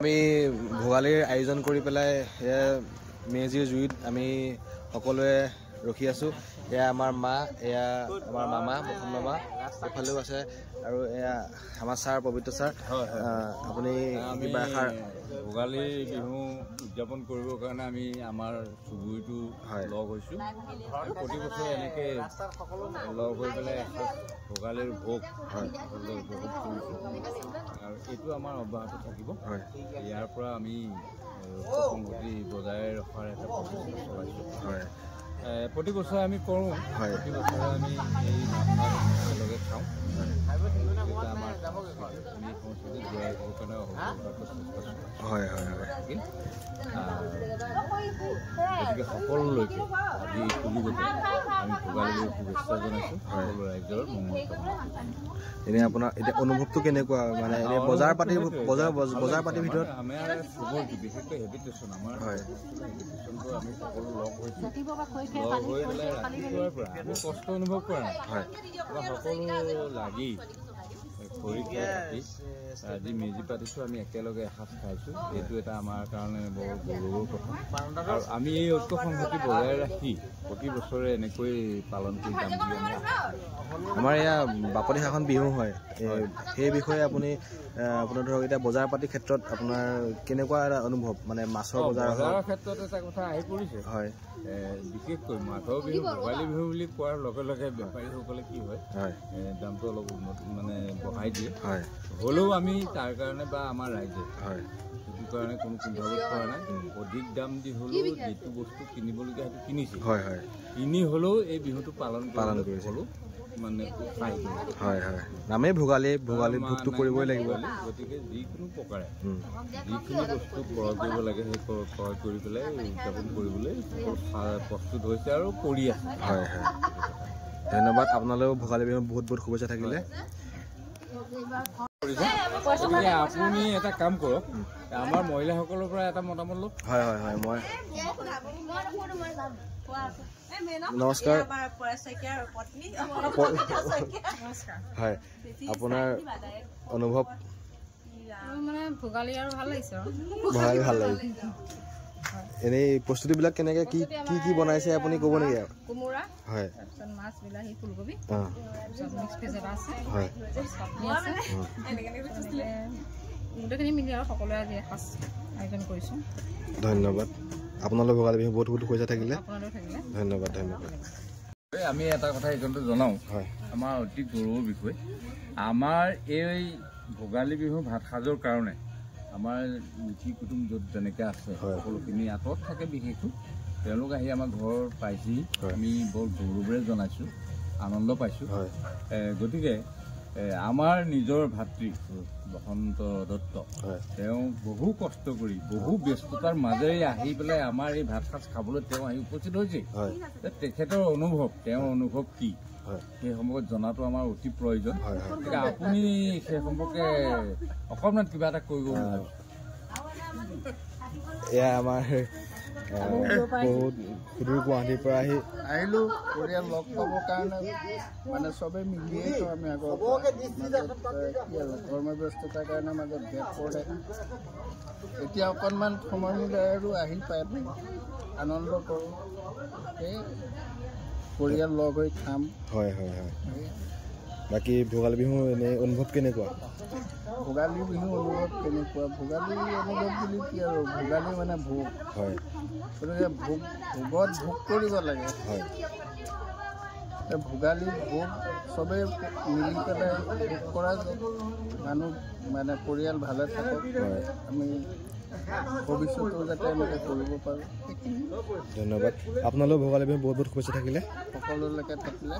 আমি ভোগালীৰ আয়োজন কৰি পেলাই মেজিৰ জুইত আমি সকলোৱে ৰখি আছো। এয়া আমাৰ মা, এয়া আমাৰ মামা, মোহন মামা এফালেও আছে, আৰু এয়া আমাৰ ছাৰ পবিত্ৰ ছাৰ। আপুনি কিবা এষাৰ ভোগালী বিহু উদযাপন কৰিবৰ কাৰণে আমি আমাৰ চুবুৰীটো লগ হৈছোঁ। প্ৰতি বছৰে এনেকৈ লগ হৈ পেলাই ভোগালীৰ ভোগ উপভোগ কৰিছোঁ, আৰু এইটো আমাৰ অব্যাহত থাকিব। ইয়াৰ পৰা আমি সংগতি বজাই ৰখাৰ এটা প্ৰচেষ্টা চলাইছোঁ। প্ৰতি বছৰে আমি কৰোঁ, প্ৰতি বছৰে আমি এই নাম একেলগে খাওঁ। আমাৰ আমি সংস্কৃতি জীয়াই ৰাখিবৰ কাৰণে গতিকে সকলোলৈকে আজি কলিকতা আমি ভোগালী বিহুৰ শুভেচ্ছা জনাইছোঁ। সকলো ৰাইজৰ মংগল কামনা। এনেই আপোনাৰ এতিয়া অনুভৱটো কেনেকুৱা? মানে এনে বজাৰ পাতিৰ ভিতৰত আমাৰ চবৰটো বিশেষকৈ হেবিটেশ্যন, আমাৰ হেবিটেশ্যনটো আমি সকলো লগ হৈছোঁ। লগ হৈ পেলাই ৰাতিপুৱাৰ পৰা আমি কষ্ট অনুভৱ কৰা নাই, সকলো লাগি খৰি খাই পাতি আজি মেজি পাতিছোঁ। আমি একেলগে এসাঁজ খাইছোঁ। এইটো এটা আমাৰ কাৰণে বৰ গৌৰৱৰ কথা, আৰু আমি এই ঐক্য সংহতি বজাই ৰাখি প্ৰতি বছৰে এনেকৈ পালন কৰি যাম বুলি আমি আমাৰ এয়া বাপতি সাহোন বিহু হয়। সেই বিষয়ে আপোনাৰ ধৰক এতিয়া বজাৰ পাতিৰ ক্ষেত্ৰত আপোনাৰ কেনেকুৱা এটা অনুভৱ? মানে মাছৰ বজাৰৰ ক্ষেত্ৰত এটা কথা আহি পৰিছে। বিশেষকৈ মাঘৰ বিহু ভোগালী বিহু বুলি কোৱাৰ লগে লগে বেপাৰীসকলে কি হয়, দামটো অলপ মানে বঢ়াই দিয়ে। হ'লেও আমি তাৰ কাৰণে বা আমাৰ ৰাইজে সেইটো কাৰণে কোনো কুণ্ঠাবোধ কৰা নাই। অধিক দাম দি হ'লেও যিটো বস্তু কিনিবলগীয়া সেইটো কিনিছে, কিনি হ'লেও এই বিহুটো পালন কৰিছে। মানে নামেই ভোগালী, ভোগটো কৰিবই লাগিব। গতিকে যিকোনো প্ৰকাৰে যিখিনি বস্তু ক্ৰয় কৰিব লাগে সেই ক্ৰয় কৰি পেলাই উদযাপন কৰিবলৈ প্ৰস্তুত হৈছে আৰু কৰি আছে। ধন্যবাদ। আপোনালৈও ভোগালী বিহু বহুত বহুত শুভেচ্ছা থাকিলে। গতিকে আপুনি এটা কাম কৰক, আমাৰ মহিলাসকলৰ পৰা এটা মতামত লওক। মই নমস্কাৰ। আপোনাৰ অনুভৱ? মানে ভোগালী আৰু ভাল লাগিছে। এনেই প্ৰস্তুতিবিলাক কেনেকৈ কি কি বনাইছে আপুনি ক'ব নেকি? কোমোৰা, তাৰপিছত মাছ, বিলাহী, ফুলকবি, মিক্স ভেজ এটা আছে, গোটেইখিনি মিলি আৰু সকলোৱে আজি এসাঁজ আয়োজন কৰিছোঁ। ধন্যবাদ। আপোনালোক ভোগালী বিহু বহুত বহুত শুভেচ্ছা থাকিলে। ধন্যবাদ। আমি এটা কথা এইজনটো জনাওঁ, আমাৰ অতি গৌৰৱৰ বিষয়। আমাৰ এই ভোগালী বিহু ভাত সাজৰ কাৰণে আমাৰ মিঠি কুটুম য'ত যেনেকৈ আছে সকলোখিনি আঁতৰত থাকে। বিশেষকৈ তেওঁলোক আহি আমাৰ ঘৰ পাইছেহি। আমি বৰ গৌৰৱেৰে জনাইছোঁ, আনন্দ পাইছোঁ। গতিকে আমাৰ নিজৰ ভাতৃ বসন্ত দত্ত, তেওঁ বহু কষ্ট কৰি বহু ব্যস্ততাৰ মাজেৰে আহি পেলাই আমাৰ এই ভাত সাজ খাবলৈ তেওঁ আহি উপস্থিত হৈছে। তেখেতৰ অনুভৱ, তেওঁৰ অনুভৱ কি সেই সম্পৰ্কে জনাটো আমাৰ অতি প্ৰয়োজন। গতিকে আপুনি সেই সম্পৰ্কে অকণমান কিবা এটা কৰিব বিচাৰিছোঁ। এয়া আমাৰ বহুত সুদূৰ গুৱাহাটীৰ পৰা আহিলোঁ পৰিয়াল লগ পাবৰ কাৰণে। মানে চবেই মিলিয়েইতো আমি আগৰ কৰ্মব্যস্ততাৰ কাৰণে মাজত গেপ পৰে। এতিয়া অকণমান সময় মিলাই আৰু আহি পাই আনন্দ কৰোঁ। এই পৰিয়াল লগ হৈ খাম। বাকী ভোগালী বিহু এনেই অনুভৱ কেনেকুৱা? ভোগালী বিহু অনুভৱ কেনেকুৱা? ভোগালী অনুভৱ বুলি কি আৰু, ভোগালী মানে ভোগ। গতিকে ভোগত ভোগ কৰিব লাগে। ভোগালী ভোগ চবেই মিলি পেলাই ভোগ কৰা যায়। মানুহ মানে পৰিয়াল ভালে থাকক, আমি ভৱিষ্যতেও যাতে এনেকৈ কৰিব পাৰোঁ। ধন্যবাদ। আপোনালোক ভোগালী বিহু বহুত বহুত শুভেচ্ছা থাকিলে। সকলোলৈকে থাকিলে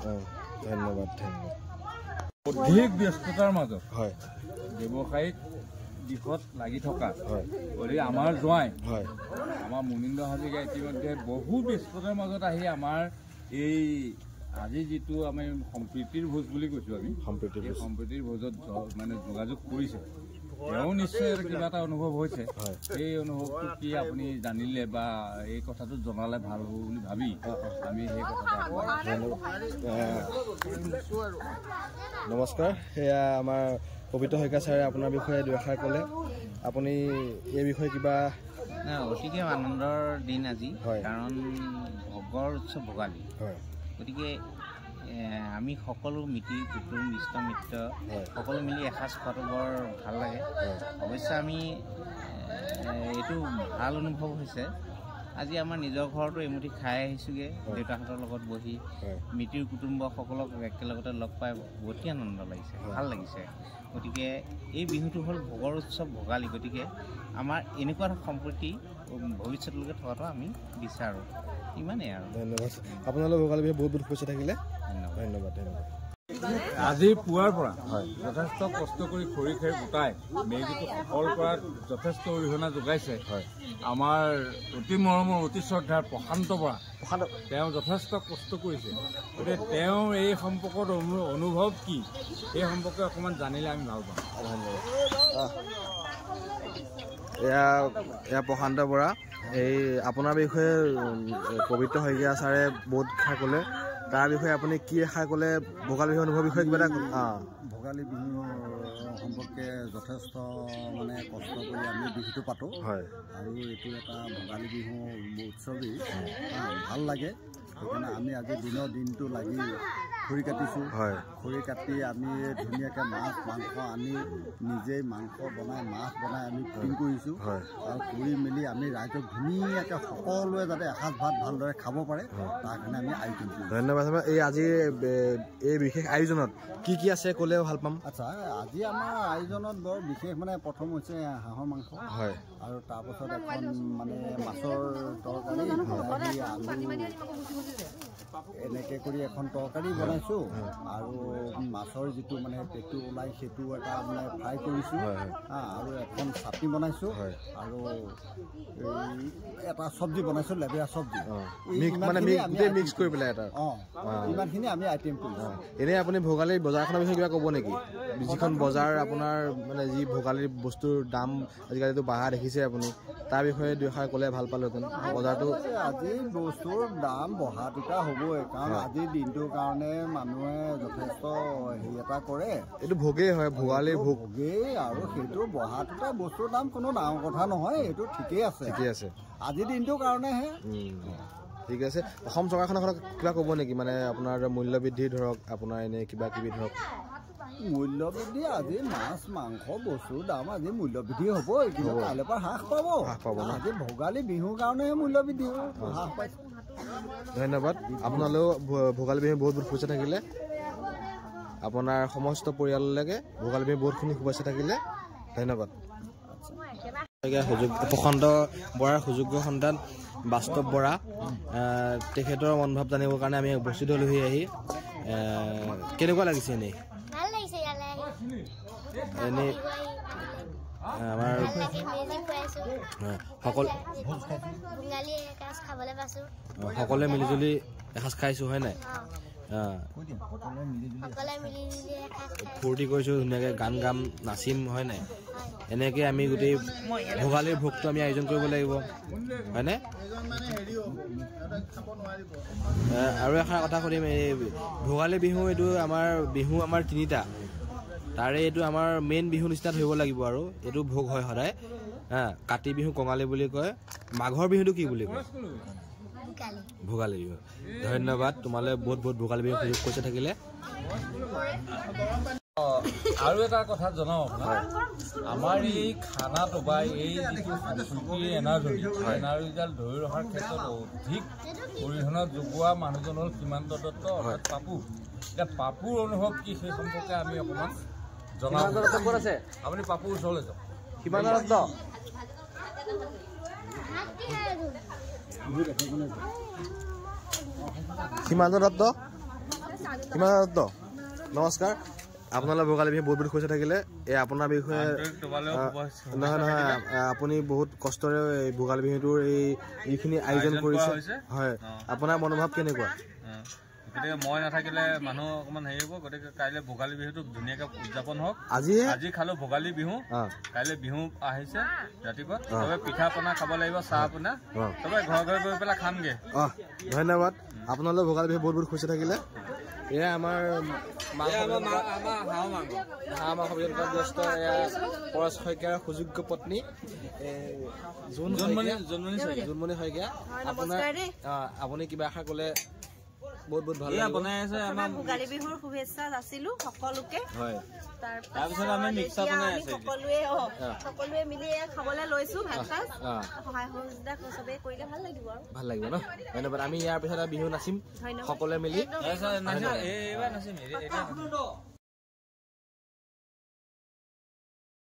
ধন্যবাদ। অধিক ব্যস্ততাৰ মাজত ব্যৱসায়িক দিশত লাগি থকা গতিকে আমাৰ জোঁৱাই আমাৰ মুনীন্দ্ৰ হাজৰিকা ইতিমধ্যে বহু ব্যস্ততাৰ মাজত আহি আমাৰ এই আজি যিটো আমি সম্প্ৰীতিৰ ভোজ বুলি কৈছোঁ, আমি সম্প্ৰীতিৰ ভোজত মানে যোগাযোগ কৰিছে। তেওঁ নিশ্চয় কিবা এটা অনুভৱ হৈছে। এই অনুভৱটো কি আপুনি জানিলে বা এই কথাটো জনালে ভাল হ'ব বুলি ভাবি আমি সেই কথাটো নমস্কাৰ। এয়া আমাৰ পবিত্ৰ শইকীয়া ছাৰে আপোনাৰ বিষয়ে দুআষাৰ ক'লে আপুনি এই বিষয়ে কিবা অতিকে আনন্দৰ দিন আজি কাৰণ ভোগৰ উৎসৱ ভোগালী গতিকে আমি সকলো মিতিৰ কুটুম ইষ্ট মিত্ৰ সকলো মিলি এসাঁজ খোৱাটো বৰ ভাল লাগে অৱশ্যে আমি এইটো ভাল অনুভৱ হৈছে আজি আমাৰ নিজৰ ঘৰতো এমুঠি খাই আহিছোঁগৈ দেউতাহঁতৰ লগত বহি মিতিৰ কুটুম্বসকলক একেলগতে লগ পাই অতি আনন্দ লাগিছে ভাল লাগিছে গতিকে এই বিহুটো হ'ল ভোগৰ উৎসৱ ভোগালী গতিকে আমাৰ এনেকুৱা সম্প্ৰীতি ভৱিষ্যতলৈকে থকাটো আমি বিচাৰোঁ ইমানেই আৰু ধন্যবাদ আপোনালোক ভোগালী বিহু বহুত বহুত শুভেচ্ছা থাকিলে ধন্যবাদ ধন্যবাদ আজি পুৱাৰ পৰা যথেষ্ট কষ্ট কৰি খৰি খেৰ গোটাই মেজিটো সফল কৰাত যথেষ্ট অৰিহণা যোগাইছে আমাৰ অতি মৰমৰ অতি শ্ৰদ্ধাৰ প্ৰশান্ত বৰা তেওঁ যথেষ্ট কষ্ট কৰিছে গতিকে তেওঁৰ এই সম্পৰ্কত অনুভৱ কি এই সম্পৰ্কে অকণমান জানিলে আমি ভাল পাম এয়া প্ৰশান্ত বৰা এই আপোনাৰ বিষয়ে পবিত্ৰ শইকীয়া ছাৰে বহুত কথা ক'লে তাৰ বিষয়ে আপুনি কি আশা ক'লে ভোগালী বিহুৰ অনুভৱৰ বিষয়ে কিবা এটা ভোগালী বিহু সম্পৰ্কে যথেষ্ট মানে কষ্ট কৰি আমি বিহুটো পাতোঁ আৰু এইটো এটা ভোগালী বিহু উৎসৱেই ভাল লাগে সেইকাৰণে আমি আজি দিনটো লাগি খৰি কাটিছোঁ খৰি কাটি আমি ধুনীয়াকৈ মাছ মাংস আনি নিজেই মাংস বনাই মাছ বনাই আমি ফিটিং কৰিছোঁ আৰু কৰি মেলি আমি ৰাইজক ধুনীয়াকৈ সকলোৱে যাতে এসাঁজ ভাত ভালদৰে খাব পাৰে তাৰ কাৰণে আমি আয়োজন কৰিছোঁ ধন্যবাদ এই আজি এই বিশেষ আয়োজনত কি কি আছে ক'লেও ভাল পাম আচ্ছা আজি আমাৰ আয়োজনত বৰ বিশেষ মানে প্ৰথম হৈছে হাঁহৰ মাংস আৰু তাৰপাছত এখন মানে মাছৰ তৰকাৰী এনেকৈ কৰি এখন তৰকাৰী বনাইছোঁ আৰু মাছৰ যিটো মানে পেটু ওলাই সেইটো এটা মানে ফ্ৰাই কৰিছোঁ আৰু এখন চাটনি বনাইছোঁ আৰু এটা চব্জি বনাইছোঁ লেবেৰা চব্জি মিক্স কৰি পেলাই এটা ইমানখিনি আমি আইটেম কৰিছোঁ এনেই আপুনি ভোগালীৰ বজাৰখনৰ বিষয়ে কিবা ক'ব নেকি যিখন বজাৰ আপোনাৰ মানে যি ভোগালীৰ বস্তুৰ দাম আজিকালিতো বাঢ়া দেখিছে আপুনি তাৰ বিষয়ে দুআষাৰ ক'লে ভাল পালোহেঁতেন বজাৰটো আজি বস্তুৰ দাম বঢ়াটোটা হ'বই কাৰণ আজিৰ দিনটোৰ কাৰণে মানুহে যথেষ্ট হেৰি এটা কৰে এইটো ভোগেই হয় ভোগালীৰ ভোগেই আৰু সেইটো বঢ়াটোটা বস্তুৰ দাম কোনো ডাঙৰ কথা নহয় এইটো ঠিকেই আছে আজিৰ দিনটোৰ কাৰণেহে ঠিক আছে অসম চৰকাৰখনক কিবা ক'ব নেকি মানে আপোনাৰ মূল্য বৃদ্ধি ধৰক আপোনাৰ এনে কিবা কিবি ধৰক মূল্য বৃদ্ধি আজি মাছ মাংস বস্তুৰ দাম আজি মূল্য বৃদ্ধি হ'বই কিন্তু কাইলৈৰ পৰা হ্ৰাস পাব আজি ভোগালী বিহুৰ কাৰণেহে মূল্য বৃদ্ধি হ্ৰাস পাইছে ধন্যবাদ আপোনালৈও ভোগালী বিহু বহুত বহুত শুভেচ্ছা থাকিলে আপোনাৰ সমস্ত পৰিয়াললৈকে ভোগালী বিহু বহুতখিনি শুভেচ্ছা থাকিলে ধন্যবাদ প্ৰশান্ত বৰাৰ সুযোগ্য সন্তান বাস্তৱ বৰা তেখেতৰ মনোভাৱ জানিবৰ কাৰণে আমি উপস্থিত হ'লোহি আহি কেনেকুৱা লাগিছে এনেই এনেই আমাৰ সকলোৱে মিলিজুলি এসাঁজ খাইছোঁ হয় নাই ফূৰ্তি কৰিছোঁ ধুনীয়াকৈ গান গাম নাচিম হয় নাই এনেকৈ আমি গোটেই ভোগালীৰ ভোগটো আমি আয়োজন কৰিব লাগিব হয়নে আৰু এষাৰ কথা সুধিম এই ভোগালী বিহু এইটো আমাৰ বিহু আমাৰ তিনিটা তাৰে এইটো আমাৰ মেইন বিহু নিচিনা ধৰিব লাগিব আৰু এইটো ভোগ হয় সদায় কাতি বিহু কঙালী বুলি কয় মাঘৰ বিহুটো কি বুলি কয় ভোগালী বিহু ধন্যবাদ তোমালৈ বহুত বহুত ভোগালী বিহু সুযোগ কৈছে থাকিলে আৰু এটা কথা জনাওঁ আপোনাক আমাৰ এই খানাটো বা এই যিটো সংস্কৃতিৰ এনাৰ্জিডাল ধৰি ৰখাৰ ক্ষেত্ৰত অধিক অৰিহণা যোগোৱা মানুহজন হ'ল সীমান্ত দত্ত অৰ্থাৎ পাপু এতিয়া পাপুৰ অনুভৱ কি সেই সম্পৰ্কে আমি অকণমান জনাওঁ আপুনি পাপুৰ ওচৰলৈ যাওক সীমান্ত দত্ত সীমান্ত দত্ত নমস্কাৰ আপোনালোক ভোগালী বিহু বহুত বহুত শুভেচ্ছা থাকিলে এই আপোনাৰ বিষয়ে নহয় আপুনি বহুত কষ্টৰে ভোগালী বিহুটোৰ এই যিখিনি আয়োজন কৰিছে হয় আপোনাৰ মনোভাৱ কেনেকুৱা গতিকে মই নাথাকিলে মানুহ অকণমান হেৰি হ'ব গতিকে কাইলৈ ভোগালী বিহুটো ধুনীয়াকৈ উদযাপন হওক আজি খালো ভোগালী বিহু কাইলৈ বিহু আহিছে ৰাতিপুৱা চবে পিঠা পনা খাব লাগিব চাহ পোনা চবে ঘৰে ঘৰে গৈ পেলাই খামগে ধন্যবাদ আপোনালোক ভোগালী বিহু বহুত বহুত শুভেচ্ছা থাকিলে এয়া আমাৰ হাঁহ মাংস ব্যস্ত এয়া পৰশ শইকীয়াৰ সুযোগ্য পত্নী জোনমণি শইকীয়া। আপোনাৰ আপুনি কিবা আশা ক'লে বহুত ভাল বনাই আছে। আমাৰ ভোগালী বিহুৰ শুভেচ্ছা যাচিলো সকলোকে। হয়, তাৰপিছত আমি মিক্সা বনাই আছো সকলোৱে মিলি খাবলৈ লৈছো ভাত সাজ। সহায় সহযোগিতা চবেই কৰিলে ভাল লাগিব আৰু ভাল লাগিব ন। ধন্যবাদ। আমি ইয়াৰ পিছত বিহু নাচিম সকলোৱে মিলি।